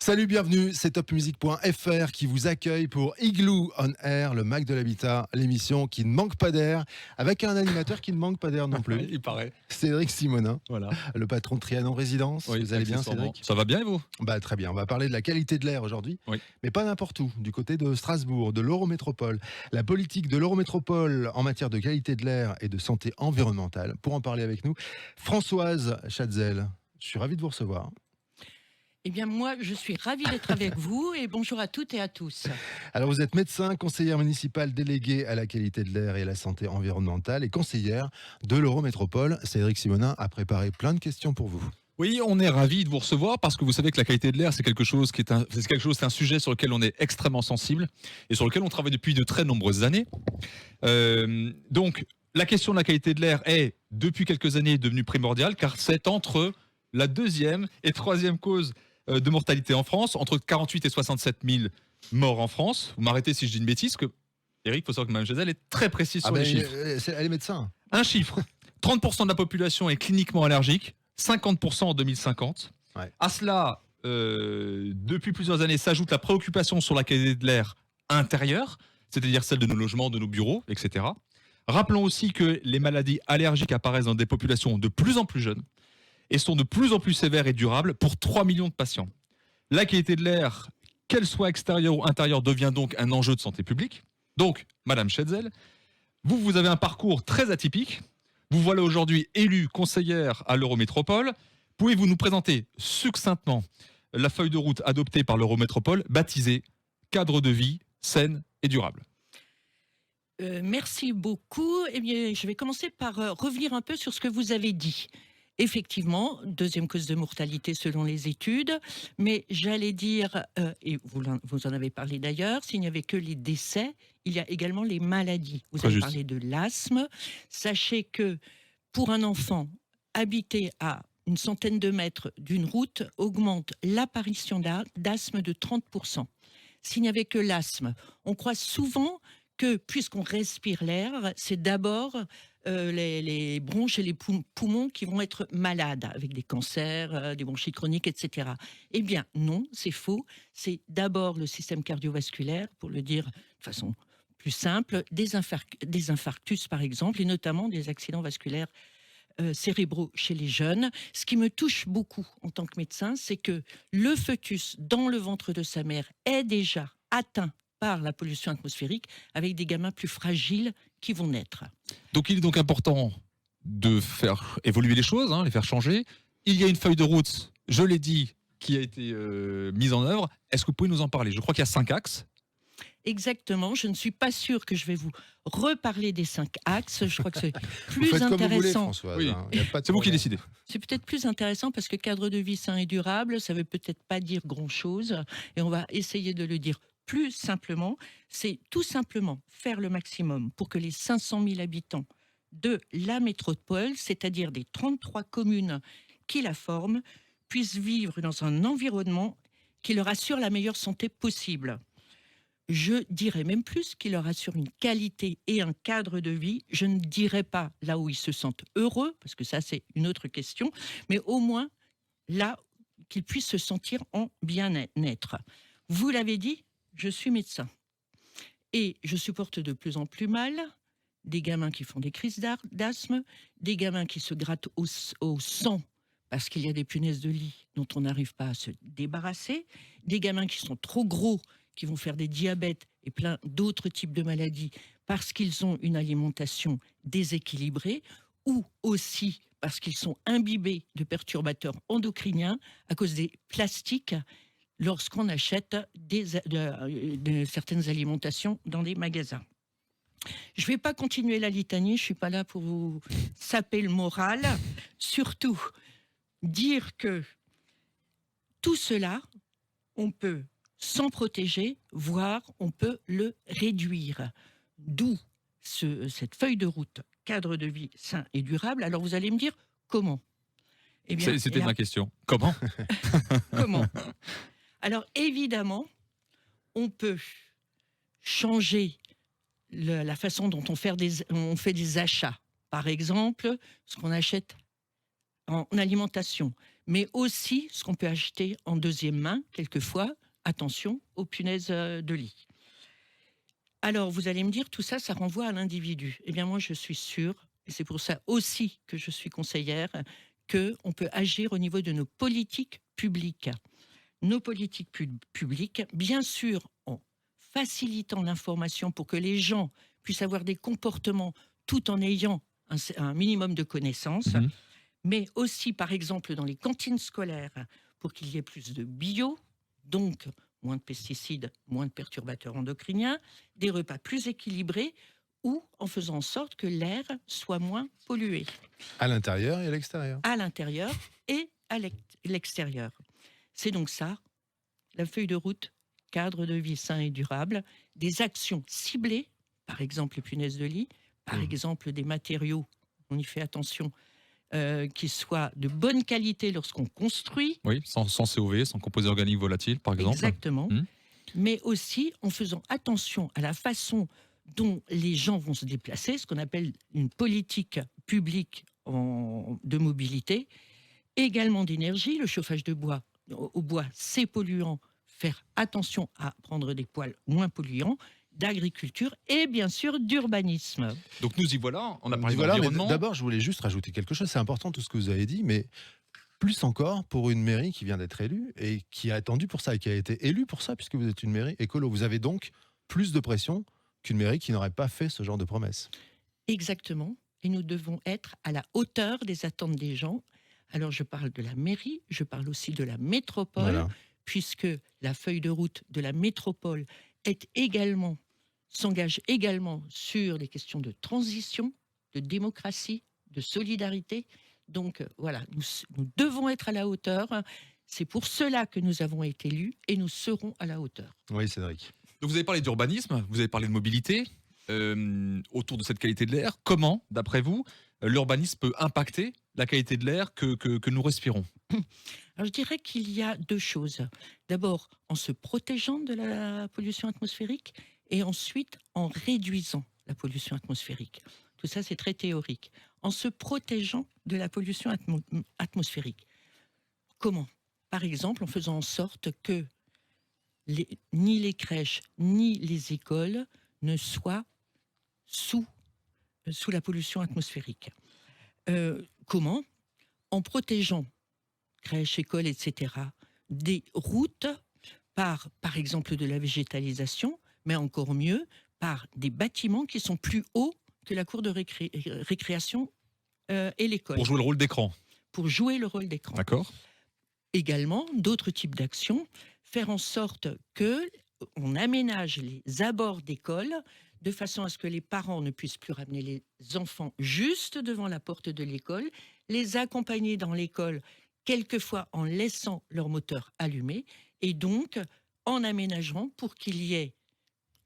Salut, bienvenue, c'est topmusic.fr qui vous accueille pour Igloo on Air, le Mac de l'Habitat, l'émission qui ne manque pas d'air, avec un animateur qui ne manque pas d'air non plus. Il paraît. Cédric Simonin, Voilà. le patron de Trianon Résidence. Oui, Vous allez bien, accessoirement. Cédric? Ça va bien et vous? Très bien, on va parler de la qualité de l'air aujourd'hui, Oui. mais pas n'importe où, du côté de Strasbourg, de l'Eurométropole. La politique de l'Eurométropole en matière de qualité de l'air et de santé environnementale. Pour en parler avec nous, Françoise Chatzel, je suis ravi de vous recevoir. Eh bien, moi, je suis ravie d'être avec vous et bonjour à toutes et à tous. Alors, vous êtes médecin, conseillère municipale déléguée à la qualité de l'air et à la santé environnementale et conseillère de l'Eurométropole. Cédric Simonin a préparé plein de questions pour vous. Oui, on est ravis de vous recevoir parce que vous savez que la qualité de l'air, c'est un sujet sur lequel on est extrêmement sensible et sur lequel on travaille depuis de très nombreuses années. Donc, la question de la qualité de l'air est, depuis quelques années, devenue primordiale car c'est entre la deuxième et troisième cause de mortalité en France, entre 48 et 67 000 morts en France. Vous m'arrêtez si je dis une bêtise, que Eric, il faut savoir que Mme Chazelle est très précise sur les chiffres. Elle est médecin. Un chiffre, 30% de la population est cliniquement allergique, 50% en 2050. Ouais. À cela, depuis plusieurs années, s'ajoute la préoccupation sur la qualité de l'air intérieur, c'est-à-dire celle de nos logements, de nos bureaux, etc. Rappelons aussi que les maladies allergiques apparaissent dans des populations de plus en plus jeunes et sont de plus en plus sévères et durables pour 3 millions de patients. La qualité de l'air, qu'elle soit extérieure ou intérieure, devient donc un enjeu de santé publique. Donc, Madame Chetzel, vous avez un parcours très atypique. Vous voilà aujourd'hui élue conseillère à l'Eurométropole. Pouvez-vous nous présenter succinctement la feuille de route adoptée par l'Eurométropole, baptisée Cadre de vie saine et durable? Merci beaucoup. Eh bien, je vais commencer par revenir un peu sur ce que vous avez dit. Effectivement, deuxième cause de mortalité selon les études, mais j'allais dire, et vous en avez parlé d'ailleurs, s'il n'y avait que les décès, il y a également les maladies. Vous avez parlé de l'asthme. Sachez que pour un enfant, habiter à une centaine de mètres d'une route augmente l'apparition d'asthme de 30%. S'il n'y avait que l'asthme, on croit souvent que puisqu'on respire l'air, c'est d'abord les bronches et les poumons qui vont être malades, avec des cancers, des bronchites chroniques, etc. Eh bien non, c'est faux. C'est d'abord le système cardiovasculaire, pour le dire de façon plus simple, des infarctus par exemple, et notamment des accidents vasculaires cérébraux chez les jeunes. Ce qui me touche beaucoup en tant que médecin, c'est que le fœtus dans le ventre de sa mère est déjà atteint par la pollution atmosphérique, avec des gamins plus fragiles qui vont naître. Donc il est donc important de faire évoluer les choses, les faire changer. Il y a une feuille de route, je l'ai dit, qui a été mise en œuvre. Est-ce que vous pouvez nous en parler? Je crois qu'il y a 5 axes. Exactement, je ne suis pas sûre que je vais vous reparler des 5 axes. Je crois que c'est plus Vous faites intéressant. comme vous voulez, Françoise. Oui. C'est vous qui décidez. C'est peut-être plus intéressant parce que cadre de vie sain et durable, ça veut peut-être pas dire grand-chose. Et on va essayer de le dire plus simplement. C'est tout simplement faire le maximum pour que les 500 000 habitants de la métropole, c'est-à-dire des 33 communes qui la forment, puissent vivre dans un environnement qui leur assure la meilleure santé possible. Je dirais même plus, qui leur assure une qualité et un cadre de vie. Je ne dirais pas là où ils se sentent heureux, parce que ça c'est une autre question, mais au moins là qu'ils puissent se sentir en bien-être. Vous l'avez dit, je suis médecin et je supporte de plus en plus mal des gamins qui font des crises d'asthme, des gamins qui se grattent au sang parce qu'il y a des punaises de lit dont on n'arrive pas à se débarrasser, des gamins qui sont trop gros, qui vont faire des diabètes et plein d'autres types de maladies parce qu'ils ont une alimentation déséquilibrée, ou aussi parce qu'ils sont imbibés de perturbateurs endocriniens à cause des plastiques lorsqu'on achète certaines alimentations dans des magasins. Je ne vais pas continuer la litanie, je ne suis pas là pour vous saper le moral. Surtout, dire que tout cela, on peut s'en protéger, voire on peut le réduire. D'où cette feuille de route, cadre de vie sain et durable. Alors vous allez me dire, comment? Eh bien, c'était ma question. Comment? Comment? Alors évidemment, on peut changer la façon dont on fait des achats. Par exemple, ce qu'on achète en alimentation. mais aussi ce qu'on peut acheter en deuxième main, quelquefois. Attention aux punaises de lit. Alors, vous allez me dire, tout ça, ça renvoie à l'individu. Eh bien, moi, je suis sûre, et c'est pour ça aussi que je suis conseillère, qu'on peut agir au niveau de nos politiques publiques. Nos politiques publiques, bien sûr, en facilitant l'information pour que les gens puissent avoir des comportements tout en ayant un minimum de connaissances, Mhm. mais aussi, par exemple, dans les cantines scolaires, pour qu'il y ait plus de bio, donc moins de pesticides, moins de perturbateurs endocriniens, des repas plus équilibrés, ou en faisant en sorte que l'air soit moins pollué À l'intérieur et à l'extérieur. à l'intérieur et à l'extérieur. C'est donc ça, la feuille de route, cadre de vie sain et durable, des actions ciblées, par exemple les punaises de lit, par Mmh. exemple des matériaux, on y fait attention, qui soient de bonne qualité lorsqu'on construit, Oui, sans COV, sans composés organiques volatiles, par exemple. exactement, Hmm. mais aussi en faisant attention à la façon dont les gens vont se déplacer, ce qu'on appelle une politique publique de mobilité, également d'énergie, le chauffage de bois au bois, c'est polluant, faire attention à prendre des poêles moins polluants, d'agriculture et bien sûr d'urbanisme. Donc nous y voilà, on a parlé Voilà, mais d'environnement. d'abord, je voulais juste rajouter quelque chose. C'est important tout ce que vous avez dit, mais plus encore pour une mairie qui vient d'être élue et qui a attendu pour ça et qui a été élue pour ça, puisque vous êtes une mairie écolo. Vous avez donc plus de pression qu'une mairie qui n'aurait pas fait ce genre de promesses. Exactement, et nous devons être à la hauteur des attentes des gens. Alors je parle de la mairie, je parle aussi de la métropole, Voilà. puisque la feuille de route de la métropole est également, s'engage également sur les questions de transition, de démocratie, de solidarité. Donc voilà, nous devons être à la hauteur. C'est pour cela que nous avons été élus et nous serons à la hauteur. Oui, Cédric. Donc vous avez parlé d'urbanisme, vous avez parlé de mobilité autour de cette qualité de l'air. Comment, d'après vous, l'urbanisme peut impacter la qualité de l'air que nous respirons? Alors, je dirais qu'il y a deux choses. D'abord, en se protégeant de la pollution atmosphérique et ensuite en réduisant la pollution atmosphérique. Tout ça, c'est très théorique. En se protégeant de la pollution atmosphérique. Comment? Par exemple, en faisant en sorte que ni les crèches ni les écoles ne soient sous la pollution atmosphérique. Comment? En protégeant crèches, écoles, etc., des routes par exemple, de la végétalisation, mais encore mieux, par des bâtiments qui sont plus hauts que la cour de récréation et l'école, Pour jouer le rôle d'écran, pour jouer le rôle d'écran. d'accord? Également, d'autres types d'actions, faire en sorte que on aménage les abords d'école de façon à ce que les parents ne puissent plus ramener les enfants juste devant la porte de l'école, les accompagner dans l'école, quelquefois en laissant leur moteur allumé, et donc en aménageant pour qu'il y ait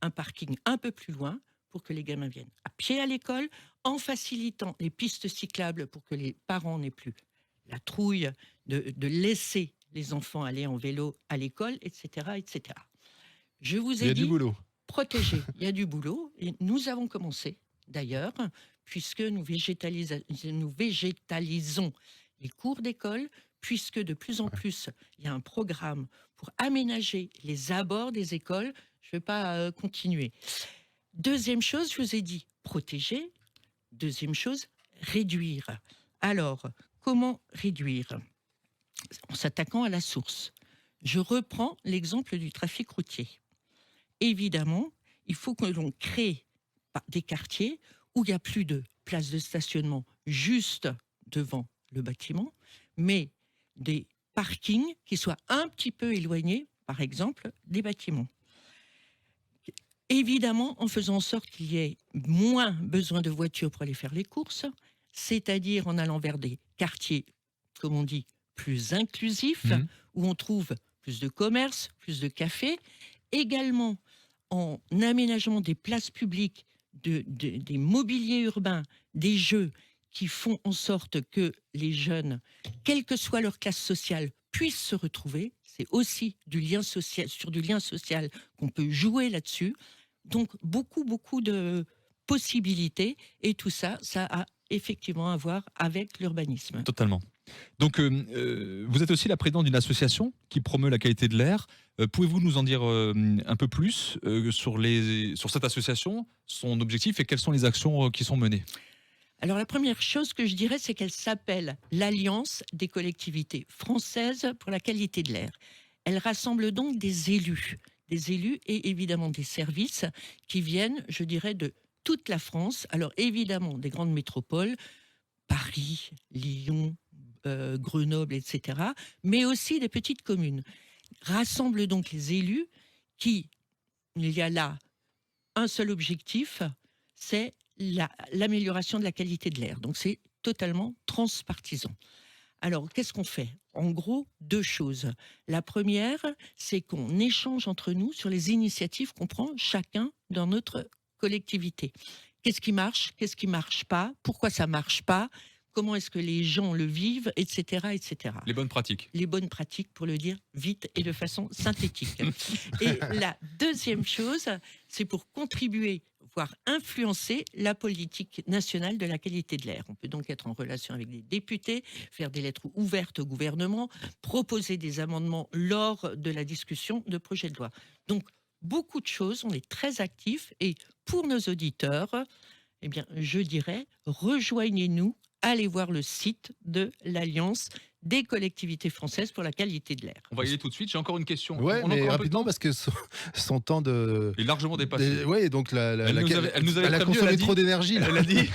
un parking un peu plus loin, pour que les gamins viennent à pied à l'école, en facilitant les pistes cyclables pour que les parents n'aient plus la trouille de laisser les enfants aller en vélo à l'école, etc., etc. Je vous Il y ai a du dit boulot. protéger. Il y a du boulot et nous avons commencé d'ailleurs, puisque nous végétalisons les cours d'école, puisque de plus en plus il y a un programme pour aménager les abords des écoles. Je ne vais pas continuer. Deuxième chose, je vous ai dit protéger. Deuxième chose, réduire. Alors, comment réduire? En s'attaquant à la source. Je reprends l'exemple du trafic routier. Évidemment, il faut que l'on crée des quartiers où il n'y a plus de places de stationnement juste devant le bâtiment, mais des parkings qui soient un petit peu éloignés, par exemple, des bâtiments. Évidemment, en faisant en sorte qu'il y ait moins besoin de voitures pour aller faire les courses, c'est-à-dire en allant vers des quartiers, comme on dit, plus inclusifs, où on trouve plus de commerces, plus de cafés, également en aménageant des places publiques, des mobiliers urbains, des jeux qui font en sorte que les jeunes, quelle que soit leur classe sociale, puissent se retrouver. C'est aussi du lien social, sur du lien social qu'on peut jouer là-dessus. Donc, beaucoup de possibilités. Et tout ça, ça a effectivement à voir avec l'urbanisme. Totalement. Donc, vous êtes aussi la présidente d'une association qui promeut la qualité de l'air. Pouvez-vous nous en dire un peu plus sur cette association, son objectif et quelles sont les actions qui sont menées? Alors la première chose que je dirais, c'est qu'elle s'appelle l'Alliance des collectivités françaises pour la qualité de l'air. Elle rassemble donc des élus et évidemment des services qui viennent, je dirais, de toute la France. Alors évidemment des grandes métropoles, Paris, Lyon, Grenoble, etc., mais aussi des petites communes. Rassemble donc les élus qui, il y a là un seul objectif, c'est l'amélioration de la qualité de l'air. Donc c'est totalement transpartisan. Alors, qu'est-ce qu'on fait? En gros, deux choses. La première, c'est qu'on échange entre nous sur les initiatives qu'on prend chacun dans notre collectivité. Qu'est-ce qui marche pas? Pourquoi ça marche pas? Comment est-ce que les gens le vivent, etc., etc. Les bonnes pratiques. Les bonnes pratiques, pour le dire vite et de façon synthétique. Et la deuxième chose, c'est pour contribuer, voire influencer la politique nationale de la qualité de l'air. On peut donc être en relation avec des députés, faire des lettres ouvertes au gouvernement, proposer des amendements lors de la discussion de projets de loi. Donc, beaucoup de choses, on est très actifs et pour nos auditeurs, eh bien, je dirais, rejoignez-nous, allez voir le site de l'Alliance des collectivités françaises pour la qualité de l'air. On va y aller tout de suite. J'ai encore une question. Ouais, On a mais encore un peu de rapidement temps parce que son temps de. Il est largement dépassé. Oui, donc Elle nous avait elle a prévenu, consommé elle a dit- trop d'énergie. là. Elle a dit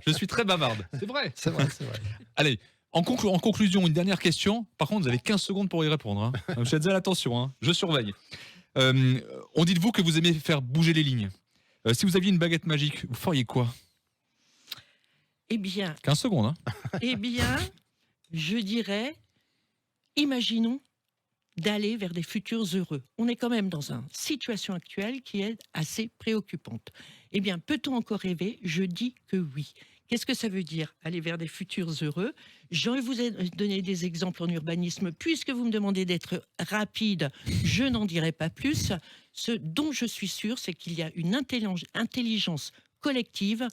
je suis très bavarde. C'est vrai. C'est vrai, c'est vrai. Allez, en conclusion, une dernière question. Par contre, vous avez 15 secondes pour y répondre. Hein. Je fais attention, hein. Je surveille. On dit de vous que vous aimez faire bouger les lignes. Si vous aviez une baguette magique, vous feriez quoi? Eh bien, 15 secondes. Hein. je dirais, imaginons d'aller vers des futurs heureux. On est quand même dans une situation actuelle qui est assez préoccupante. Eh bien, peut-on encore rêver? Je dis que oui. Qu'est-ce que ça veut dire, aller vers des futurs heureux? Je vous ai donné des exemples en urbanisme. Puisque vous me demandez d'être rapide, je n'en dirai pas plus. Ce dont je suis sûr, c'est qu'il y a une intelligence collective.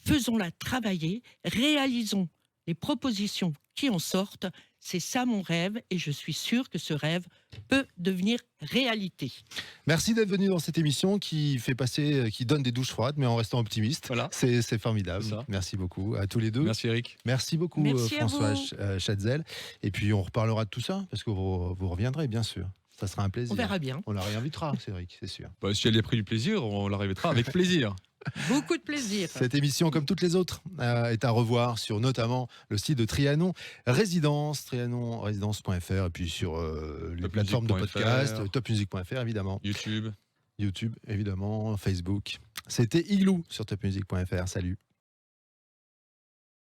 Faisons-la travailler, réalisons les propositions qui en sortent. C'est ça mon rêve et je suis sûr que ce rêve peut devenir réalité. Merci d'être venu dans cette émission qui donne des douches froides, mais en restant optimiste. Voilà. C'est formidable. C'est ça. Merci beaucoup à tous les deux. Merci Eric. Merci beaucoup Merci à François vous. Chatzel. Et puis on reparlera de tout ça parce que vous reviendrez bien sûr. Ça sera un plaisir. On verra bien. On la réinvitera, Cédric, c'est sûr. Bah, si elle a pris du plaisir, on la répétera avec plaisir. Beaucoup de plaisir. Cette émission, comme toutes les autres, est à revoir sur notamment le site de Trianon Résidence, trianonresidence.fr et puis sur les plateformes de podcast, topmusic.fr évidemment, YouTube. YouTube évidemment, Facebook. C'était Igloo sur topmusic.fr. Salut.